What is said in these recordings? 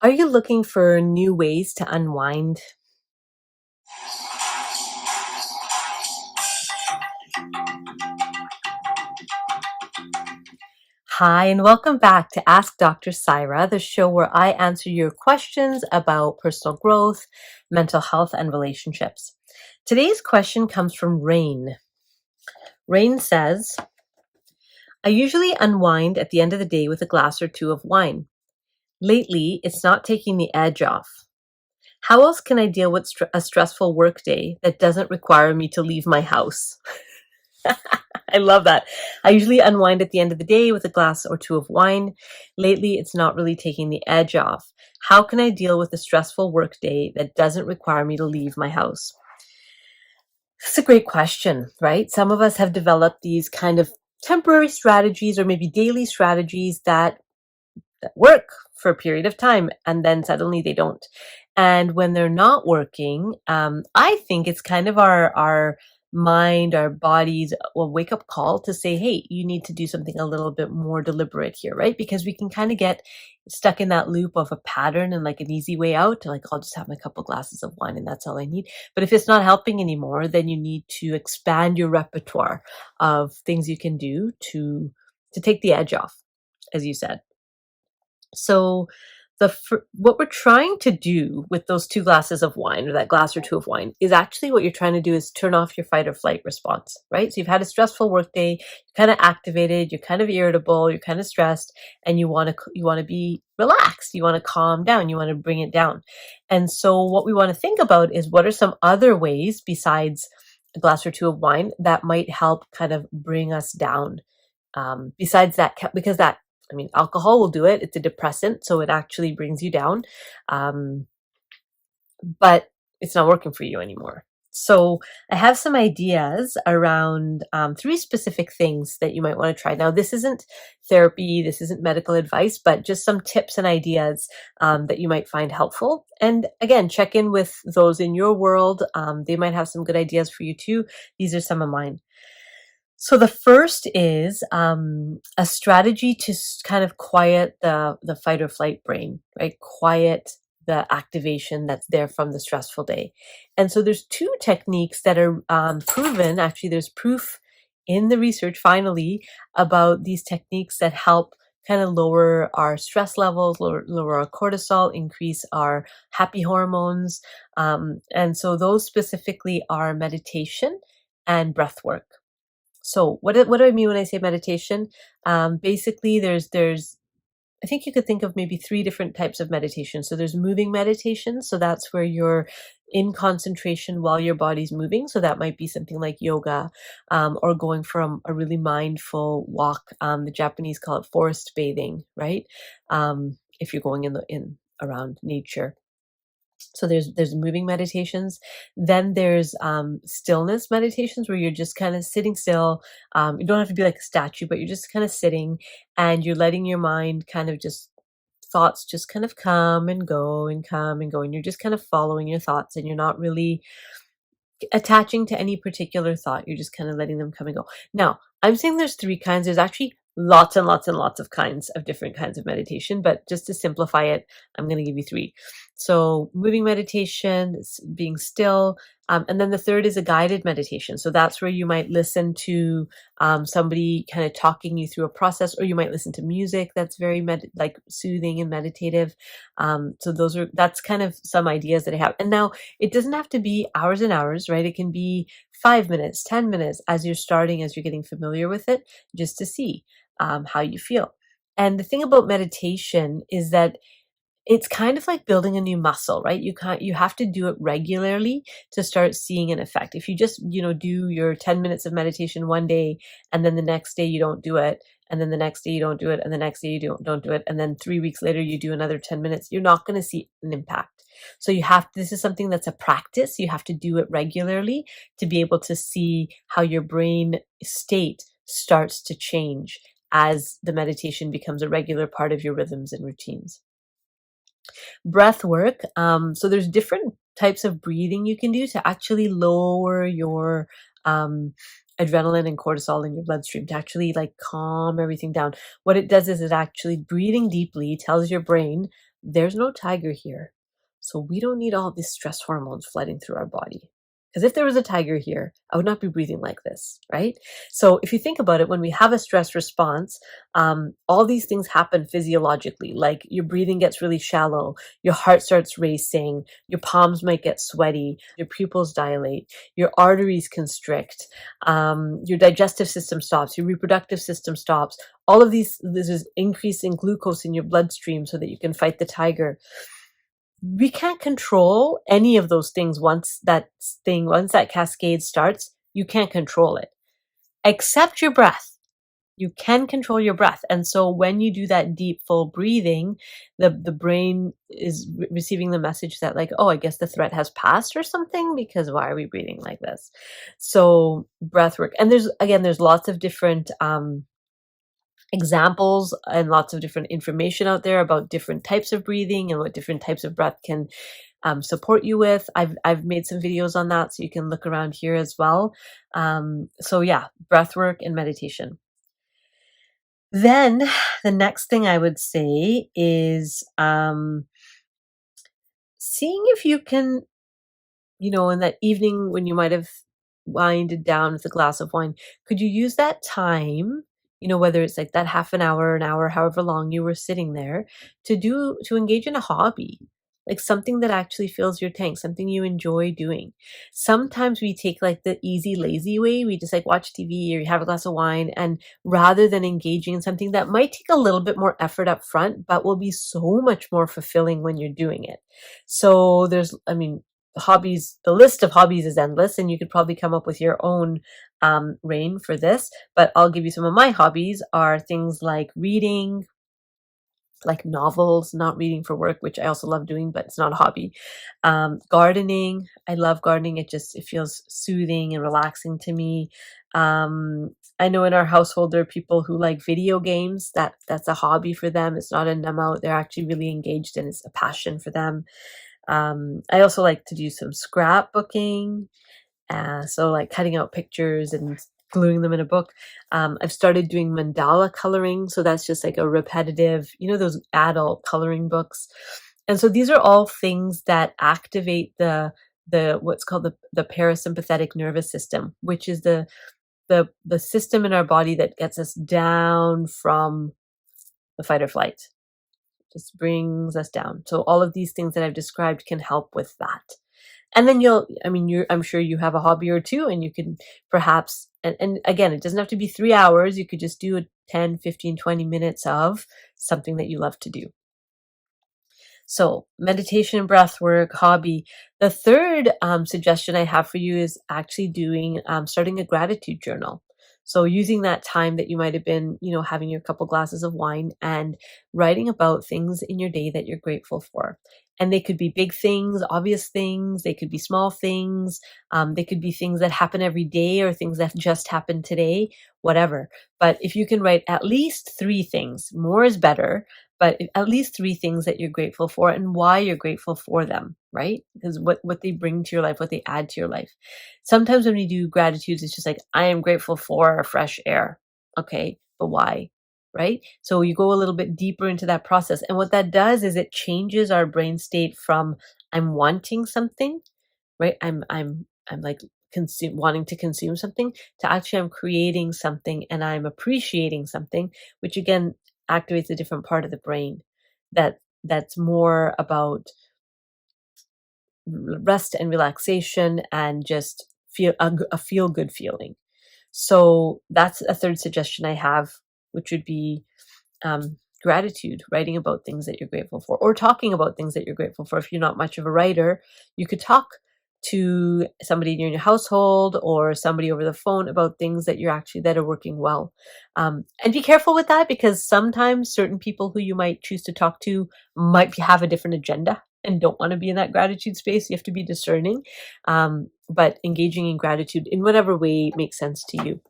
Are you looking for new ways to unwind? Hi, and welcome back to Ask Dr. Saira, the show where I answer your questions about personal growth, mental health, and relationships. Today's question comes from Rain. Rain says, I usually unwind at the end of the day with a glass or two of wine. Lately, it's not taking the edge off. How else can I deal with a stressful workday that doesn't require me to leave my house? I love that. I usually unwind at the end of the day with a glass or two of wine. Lately, it's not really taking the edge off. How can I deal with a stressful workday that doesn't require me to leave my house? That's a great question, right? Some of us have developed these kind of temporary strategies or maybe daily strategies that work for a period of time and then suddenly they don't. And when they're not working, I think it's kind of our mind, our bodies will wake up call to say, hey, you need to do something a little bit more deliberate here, right? Because we can kind of get stuck in that loop of a pattern and like an easy way out to like, I'll just have my couple glasses of wine and that's all I need. But if it's not helping anymore, then you need to expand your repertoire of things you can do to take the edge off, as you said. So what we're trying to do with those two glasses of wine or that glass or two of wine is actually what you're trying to do is turn off your fight or flight response, right? So you've had a stressful workday, you're kind of activated, you're kind of irritable, you're kind of stressed, and you want to be relaxed, you want to calm down, you want to bring it down. And so what we want to think about is what are some other ways besides a glass or two of wine that might help kind of bring us down. Besides that, because alcohol will do it. It's a depressant, so it actually brings you down. But it's not working for you anymore. So I have some ideas around 3 specific things that you might want to try. Now, this isn't therapy, this isn't medical advice, but just some tips and ideas that you might find helpful. And again, check in with those in your world. They might have some good ideas for you too. These are some of mine. So the first is a strategy to kind of quiet the fight or flight brain, right? Quiet the activation that's there from the stressful day. And so there's 2 techniques that are proven. Actually, there's proof in the research finally about these techniques that help kind of lower our stress levels, lower our cortisol, increase our happy hormones. And so those specifically are meditation and breath work. So what do I mean when I say meditation? Basically, I think you could think of maybe 3 different types of meditation. So there's moving meditation. So that's where you're in concentration while your body's moving. So that might be something like yoga, or going from a really mindful walk. The Japanese call it forest bathing, right? If you're going in around nature. So there's moving meditations. Then there's stillness meditations where you're just kind of sitting still. You don't have to be like a statue, but you're just kind of sitting and you're letting your mind kind of just thoughts just kind of come and go and come and go. And you're just kind of following your thoughts and you're not really attaching to any particular thought. You're just kind of letting them come and go. Now, I'm saying there's 3 kinds. There's actually lots and lots and lots of different kinds of meditation, but just to simplify it, I'm going to give you 3. So moving meditation, being still, and then the third is a guided meditation. So that's where you might listen to somebody kind of talking you through a process, or you might listen to music that's very like soothing and meditative. So that's kind of some ideas that I have. And now it doesn't have to be hours and hours, right? It can be 5 minutes, 10 minutes as you're getting familiar with it, just to see how you feel. And the thing about meditation is that it's kind of like building a new muscle, right? You have to do it regularly to start seeing an effect. If you just, do your 10 minutes of meditation one day and then the next day you don't do it, and then the next day you don't do it, and the next day you don't do it, and then 3 weeks later you do another 10 minutes, you're not going to see an impact. So this is something that's a practice. You have to do it regularly to be able to see how your brain state starts to change as the meditation becomes a regular part of your rhythms and routines. Breath work. So there's different types of breathing you can do to actually lower your adrenaline and cortisol in your bloodstream, to actually like calm everything down. What it does is it actually breathing deeply tells your brain there's no tiger here. So we don't need all these stress hormones flooding through our body. Because if there was a tiger here, I would not be breathing like this, right? So if you think about it, when we have a stress response, all these things happen physiologically. Like your breathing gets really shallow, your heart starts racing, your palms might get sweaty, your pupils dilate, your arteries constrict, your digestive system stops, your reproductive system stops. All of these, this is increasing glucose in your bloodstream so that you can fight the tiger. We can't control any of those things once that cascade starts. You can't control it, except your breath. You can control your breath. And so when you do that deep, full breathing, the brain is receiving the message that like, oh, I guess the threat has passed or something, because why are we breathing like this? So breath work. And there's lots of different examples and lots of different information out there about different types of breathing and what different types of breath can support you with. I've made some videos on that, so you can look around here as well. So yeah, breath work and meditation. Then the next thing I would say is seeing if you can, in that evening when you might have winded down with a glass of wine, could you use that time, whether it's like that half an hour, however long you were sitting there, to engage in a hobby, like something that actually fills your tank, something you enjoy doing. Sometimes we take like the easy, lazy way. We just like watch TV or have a glass of wine, and rather than engaging in something that might take a little bit more effort up front, but will be so much more fulfilling when you're doing it. So the list of hobbies is endless, and you could probably come up with your own reign for this, but I'll give you some of my hobbies are things like reading, like novels, not reading for work, which I also love doing, but it's not a hobby. Gardening, I love gardening. It feels soothing and relaxing to me. I know in our household there are people who like video games. That's a hobby for them. It's not a numb out. They're actually really engaged, and it's a passion for them. I also like to do some scrapbooking, so like cutting out pictures and gluing them in a book. I've started doing mandala coloring, so that's just like a repetitive, those adult coloring books. And so these are all things that activate the what's called the parasympathetic nervous system, which is the system in our body that gets us down from the fight or flight. Just brings us down. So all of these things that I've described can help with that. And then I'm sure you have a hobby or two, and you can perhaps, and again, it doesn't have to be 3 hours. You could just do 10, 15, 20 minutes of something that you love to do. So meditation, breath work, hobby. The third suggestion I have for you is actually starting a gratitude journal. So using that time that you might have been, having your couple glasses of wine and writing about things in your day that you're grateful for. And they could be big things, obvious things. They could be small things. They could be things that happen every day or things that just happened today, whatever. But if you can write at least 3 things, more is better, but at least 3 things that you're grateful for and why you're grateful for them, right? Because what they bring to your life, what they add to your life. Sometimes when we do gratitudes, it's just like, I am grateful for fresh air. Okay, but why? Right? So you go a little bit deeper into that process. And what that does is it changes our brain state from I'm wanting something, right? I'm like wanting to consume something, to actually I'm creating something and I'm appreciating something, which again activates a different part of the brain that's more about rest and relaxation and just feel a feel good feeling. So that's a third suggestion I have, which would be gratitude, writing about things that you're grateful for, or talking about things that you're grateful for. If you're not much of a writer, you could talk to somebody in your household or somebody over the phone about things that that are working well. And be careful with that, because sometimes certain people who you might choose to talk to might have a different agenda and don't want to be in that gratitude space. You have to be discerning, but engaging in gratitude in whatever way makes sense to you.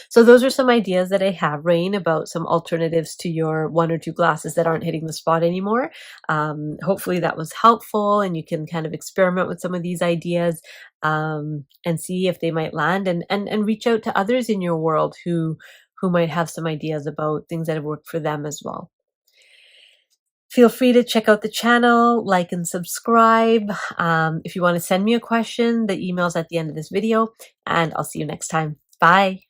So those are some ideas that I have, Rain, about some alternatives to your 1 or 2 glasses that aren't hitting the spot anymore. Hopefully that was helpful, and you can kind of experiment with some of these ideas and see if they might land, and reach out to others in your world who might have some ideas about things that have worked for them as well. Feel free to check out the channel, like and subscribe. If you want to send me a question, the email's at the end of this video, and I'll see you next time. Bye.